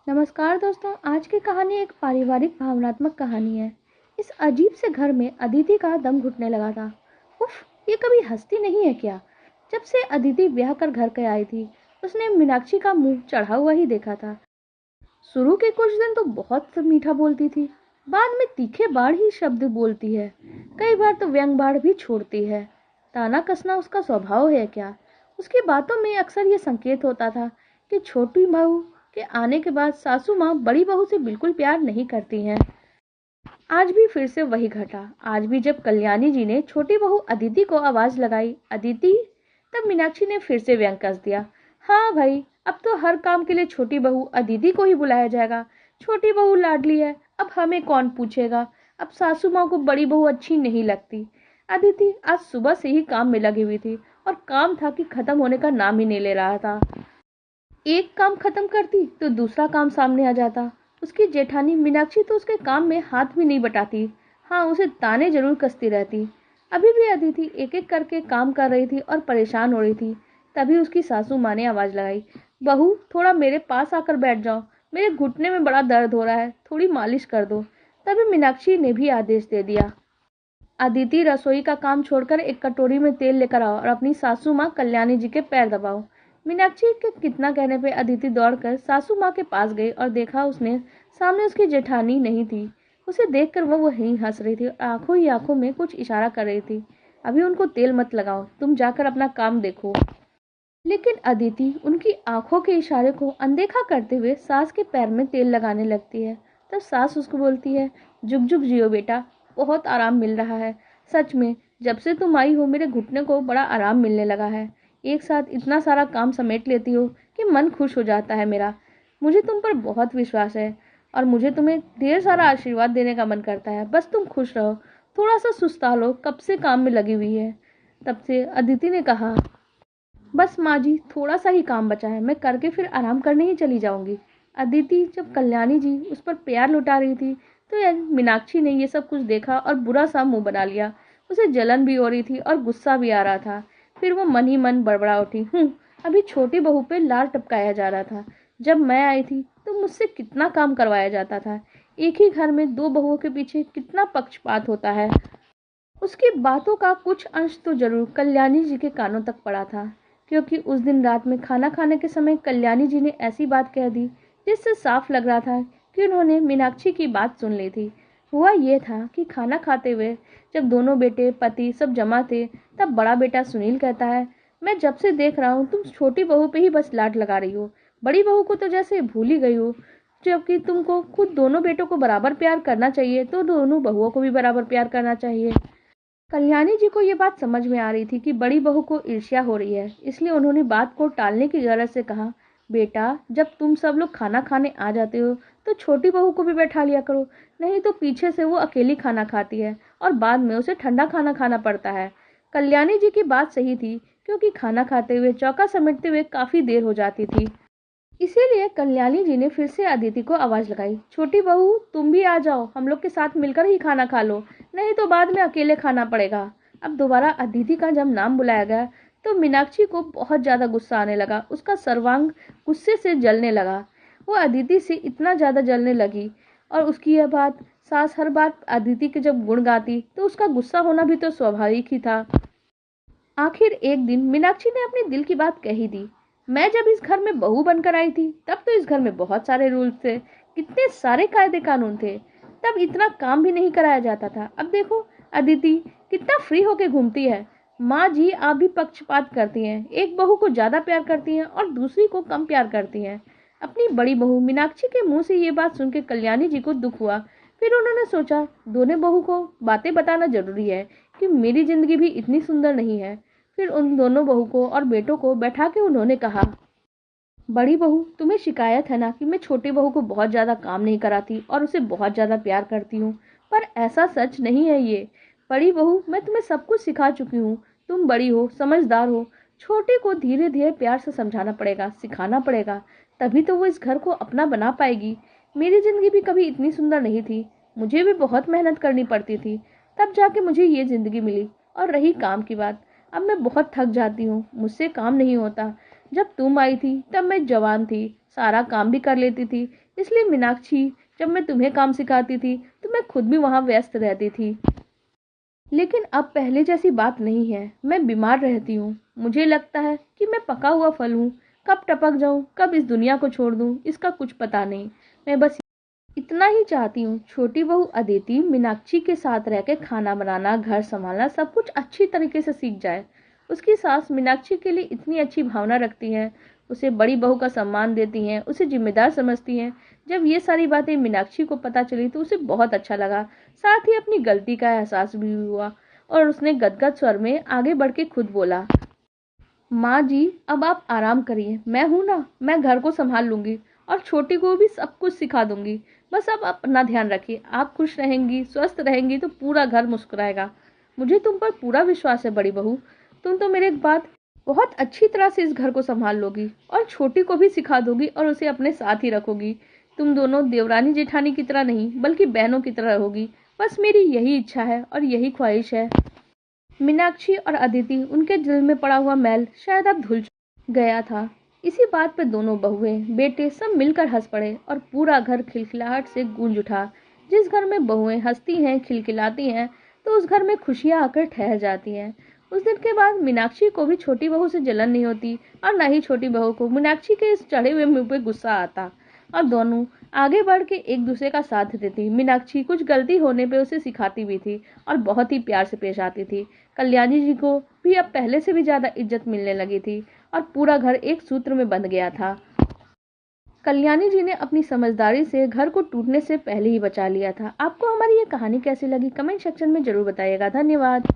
नमस्कार दोस्तों। आज की कहानी एक पारिवारिक भावनात्मक कहानी है। इस अजीब से घर में अदिति का दम घुटने लगा था। उफ, ये कभी हंसती नहीं है क्या? जब से अदिति ब्याह कर घर के आई थी, उसने मीनाक्षी का मुंह चढ़ा हुआ ही देखा था। शुरू के कुछ दिन तो बहुत मीठा बोलती थी, बाद में तीखे बाढ़ ही शब्द बोलती है। कई बार तो व्यंग बाढ़ भी छोड़ती है। ताना कसना उसका स्वभाव है क्या? उसकी बातों में अक्सर ये संकेत होता था कि छोटी बहू के आने के बाद सासू माँ बड़ी बहू से बिल्कुल प्यार नहीं करती हैं। आज भी फिर से वही घटा। आज भी जब कल्याणी जी ने छोटी बहू अदिति को आवाज लगाई, अदिति, तब मीनाक्षी ने फिर से व्यंग कस दिया। हाँ भाई, अब तो हर काम के लिए छोटी बहू अदिति को ही बुलाया जाएगा। छोटी बहू लाडली है, अब हमें कौन पूछेगा। अब सासू माँ को बड़ी बहू अच्छी नहीं लगती। अदिति आज सुबह से ही काम में लगी हुई थी और काम था कि खत्म होने का नाम ही नहीं ले रहा था। एक काम खत्म करती तो दूसरा काम सामने आ जाता। उसकी जेठानी मीनाक्षी तो उसके काम में हाथ भी नहीं बटाती। हाँ, उसे ताने जरूर कसती रहती। अभी भी अदिति एक एक करके काम कर रही थी और परेशान हो रही थी। तभी उसकी सासू माँ ने आवाज लगाई, बहू थोड़ा मेरे पास आकर बैठ जाओ, मेरे घुटने में बड़ा दर्द हो रहा है, थोड़ी मालिश कर दो। तभी मीनाक्षी ने भी आदेश दे दिया, अदिति रसोई का काम छोड़कर एक कटोरी में तेल लेकर आओ और अपनी सासू माँ कल्याणी जी के पैर दबाओ। मीनाक्षी के कितना कहने पे अदिति दौड़कर सासू माँ के पास गई और देखा उसने सामने उसकी जेठानी नहीं थी। उसे देखकर वो वहीं हंस रही थी और आंखों ही आंखों में कुछ इशारा कर रही थी। अभी उनको तेल मत लगाओ, तुम जाकर अपना काम देखो। लेकिन अदिति उनकी आंखों के इशारे को अनदेखा करते हुए सास के पैर में तेल लगाने लगती है। तब सास उसको बोलती है, जुग जुग जियो बेटा, बहुत आराम मिल रहा है। सच में जब से तुम आई हो मेरे घुटने को बड़ा आराम मिलने लगा है। एक साथ इतना सारा काम समेट लेती हो कि मन खुश हो जाता है मेरा। मुझे तुम पर बहुत विश्वास है और मुझे तुम्हें ढेर सारा आशीर्वाद देने का मन करता है। बस तुम खुश रहो, थोड़ा सा सुस्ता लो, कब से काम में लगी हुई है। तब से अदिति ने कहा, बस माँ जी, थोड़ा सा ही काम बचा है, मैं करके फिर आराम करने ही चली जाऊंगी। अदिति जब कल्याणी जी उस पर प्यार लुटा रही थी तो यार मीनाक्षी ने ये सब कुछ देखा और बुरा सा मुंह बना लिया। उसे जलन भी हो रही थी और गुस्सा भी आ रहा था। फिर वो मन ही मन बड़बड़ा उठी, अभी छोटी बहू पे लार टपकाया जा रहा था। जब मैं आई थी तो मुझसे कितना काम करवाया जाता था। एक ही घर में दो बहुओं के पीछे कितना पक्षपात होता है। उसकी बातों का कुछ अंश तो जरूर कल्याणी जी के कानों तक पड़ा था, क्योंकि उस दिन रात में खाना खाने के समय कल्याणी जी ने ऐसी बात कह दी जिससे साफ लग रहा था कि उन्होंने मीनाक्षी की बात सुन ली थी। हुआ ये था कि खाना खाते हुए जब दोनों बेटे पति सब जमा थे, तब बड़ा बेटा सुनील कहता है, मैं जब से देख रहा हूँ तुम छोटी बहू पे ही बस लाड लगा रही हो, बड़ी बहू को तो जैसे भूल ही गई हो। जबकि तुमको खुद दोनों बेटों को बराबर प्यार करना चाहिए तो दोनों बहुओं को भी बराबर प्यार करना चाहिए। कल्याणी जी को ये बात समझ में आ रही थी कि बड़ी बहू को ईर्ष्या हो रही है, इसलिए उन्होंने बात को टालने की गरज से कहा, बेटा जब तुम सब लोग खाना खाने आ जाते हो तो छोटी बहू को भी बैठा लिया करो, नहीं तो पीछे से वो अकेली खाना खाती है और बाद में उसे ठंडा खाना खाना पड़ता है। कल्याणी जी की बात सही थी, क्योंकि खाना खाते हुए चौका समेटते हुए काफी देर हो जाती थी। इसीलिए कल्याणी जी ने फिर से अदिति को आवाज लगाई, छोटी बहू तुम भी आ जाओ, हम लोग के साथ मिलकर ही खाना खा लो, नहीं तो बाद में अकेले खाना पड़ेगा। अब दोबारा अदिति का जब नाम बुलाया गया तो मीनाक्षी को बहुत ज्यादा गुस्सा आने लगा। उसका सर्वांग गुस्से से जलने लगा। वो अदिति से इतना ज्यादा जलने लगी और उसकी यह बात, सास हर बात अदिति के जब गुण गाती तो उसका गुस्सा होना भी तो स्वाभाविक ही था। आखिर एक दिन मीनाक्षी ने अपने दिल की बात कह ही दी, मैं जब इस घर में बहू बनकर आई थी तब तो इस घर में बहुत सारे रूल्स थे, कितने सारे कायदे कानून थे, तब इतना काम भी नहीं कराया जाता था। अब देखो अदिति कितना फ्री होके घूमती है। माँ जी आप भी पक्षपात करती हैं, एक बहू को ज्यादा प्यार करती हैं और दूसरी को कम प्यार करती हैं। अपनी बड़ी बहू मीनाक्षी के मुंह से ये बात सुनकर कल्याणी जी को दुख हुआ। फिर उन्होंने सोचा, दोनों बहू को बातें बताना जरूरी है कि मेरी जिंदगी भी इतनी सुंदर नहीं है। फिर उन दोनों बहू को और बेटों को बैठा के उन्होंने कहा, बड़ी बहू तुम्हें शिकायत है ना कि मैं छोटी बहू को बहुत ज्यादा काम नहीं कराती और उसे बहुत ज्यादा प्यार करती हूँ, पर ऐसा सच नहीं है ये। बड़ी बहू मैं तुम्हें सब कुछ सिखा चुकी हूँ, तुम बड़ी हो, समझदार हो, छोटे को धीरे धीरे प्यार से समझाना पड़ेगा, सिखाना पड़ेगा, तभी तो वो इस घर को अपना बना पाएगी। मेरी जिंदगी भी कभी इतनी सुंदर नहीं थी, मुझे भी बहुत मेहनत करनी पड़ती थी, तब जाके मुझे ये जिंदगी मिली। और रही काम की बात, अब मैं बहुत थक जाती हूँ, मुझसे काम नहीं होता। जब तुम आई थी तब मैं जवान थी, सारा काम भी कर लेती थी। इसलिए मीनाक्षी, जब मैं तुम्हें काम सिखाती थी तो मैं खुद भी वहां व्यस्त रहती थी। लेकिन अब पहले जैसी बात नहीं है। मैं बीमार रहती हूँ। मुझे लगता है कि मैं पका हुआ फल हूँ। कब टपक जाऊं, कब इस दुनिया को छोड़ दूं, इसका कुछ पता नहीं। मैं बस इतना ही चाहती हूँ, छोटी बहू अदिति मीनाक्षी के साथ रह के खाना बनाना, घर संभालना, सब कुछ अच्छी तरीके से सीख जाए। उसकी सास मीनाक्षी के लिए इतनी अच्छी भावना रखती है, उसे बड़ी बहू का सम्मान देती हैं, उसे जिम्मेदार समझती हैं। जब ये सारी बातें मीनाक्षी को पता चली तो उसे बहुत अच्छा लगा। साथ ही अपनी गलती का एहसास भी हुआ और उसने गदगद स्वर में आगे बढ़ के खुद बोला, माँ जी, अब आप आराम करिए। मैं हूं ना, मैं घर को संभाल लूंगी और छोटी को भी सब कुछ सिखा दूंगी। बस अब अपना ध्यान रखिए। आप खुश रहेंगी, स्वस्थ रहेंगी तो पूरा घर मुस्कुराएगा। मुझे तुम पर पूरा विश्वास है बड़ी बहू। तुम तो मेरे बाद बहुत अच्छी तरह से इस घर को संभाल लोगी और छोटी को भी सिखा दोगी और उसे अपने साथ ही रखोगी। तुम दोनों देवरानी जेठानी की तरह नहीं बल्कि बहनों की तरह रहोगी। बस मेरी यही इच्छा है और यही ख्वाहिश है। मीनाक्षी और अदिति, उनके दिल में पड़ा हुआ मैल शायद अब धुल गया था। इसी बात पे दोनों बहुएं, बेटे सब मिलकर हंस पड़े और पूरा घर खिलखिलाहट से गूंज उठा। जिस घर में बहुएं हंसती हैं, खिलखिलाती हैं, तो उस घर में खुशियां आकर ठहर जाती हैं। उस दिन के बाद मीनाक्षी को भी छोटी बहू से जलन नहीं होती और न ही छोटी बहू को मीनाक्षी के इस चढ़े हुए मुंह पे गुस्सा आता। और दोनों आगे बढ़ के एक दूसरे का साथ देती। मीनाक्षी कुछ गलती होने पे उसे सिखाती भी थी और बहुत ही प्यार से पेश आती थी। कल्याणी जी को भी अब पहले से भी ज्यादा इज्जत मिलने लगी थी और पूरा घर एक सूत्र में बंध गया था। कल्याणी जी ने अपनी समझदारी से घर को टूटने से पहले ही बचा लिया था। आपको हमारी ये कहानी कैसी लगी, कमेंट सेक्शन में जरूर बताइएगा। धन्यवाद।